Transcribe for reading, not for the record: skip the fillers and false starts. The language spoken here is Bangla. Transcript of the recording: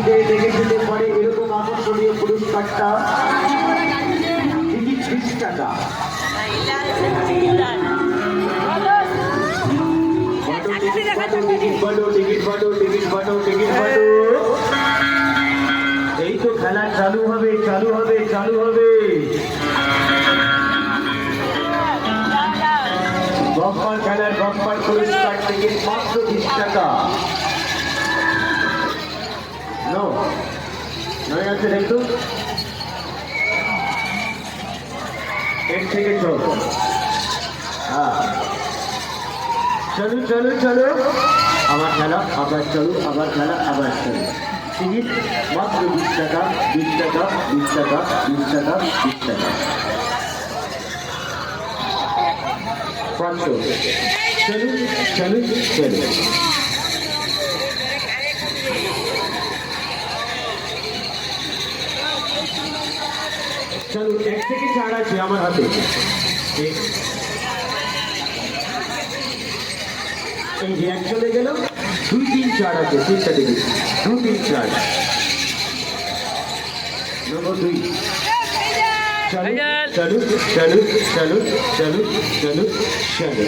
যে দেখে যেতে পারে এরকম আকর্ষণীয় পুরস্কারটা টিকিট 20 টাকা। এই তো খেলা চালু হবে চালু হবে চালু হবে। গপ্পার খেলার গপ্পার পুরস্কার থেকে মাত্র 20 টাকা। নয় আছে দেখতো এর থেকে চল। হ্যাঁ চলো চলো চলো আবার খেলা আবার চলো আবার খেলা আবার চলো। টিকিট মাত্র 20 টাকা 20 টাকা 20 টাকা 20 টাকা 20 টাকা 500। চলো চলো চলো চলো। 1 থেকে 4 আছে আমার হাতে। এই যে 1 চলে গেল, 2 3 4 আছে। তিনটা দেখি 2 3 4 নম্বর 2। চলো চলো চলো চলো চলো চলো চলো।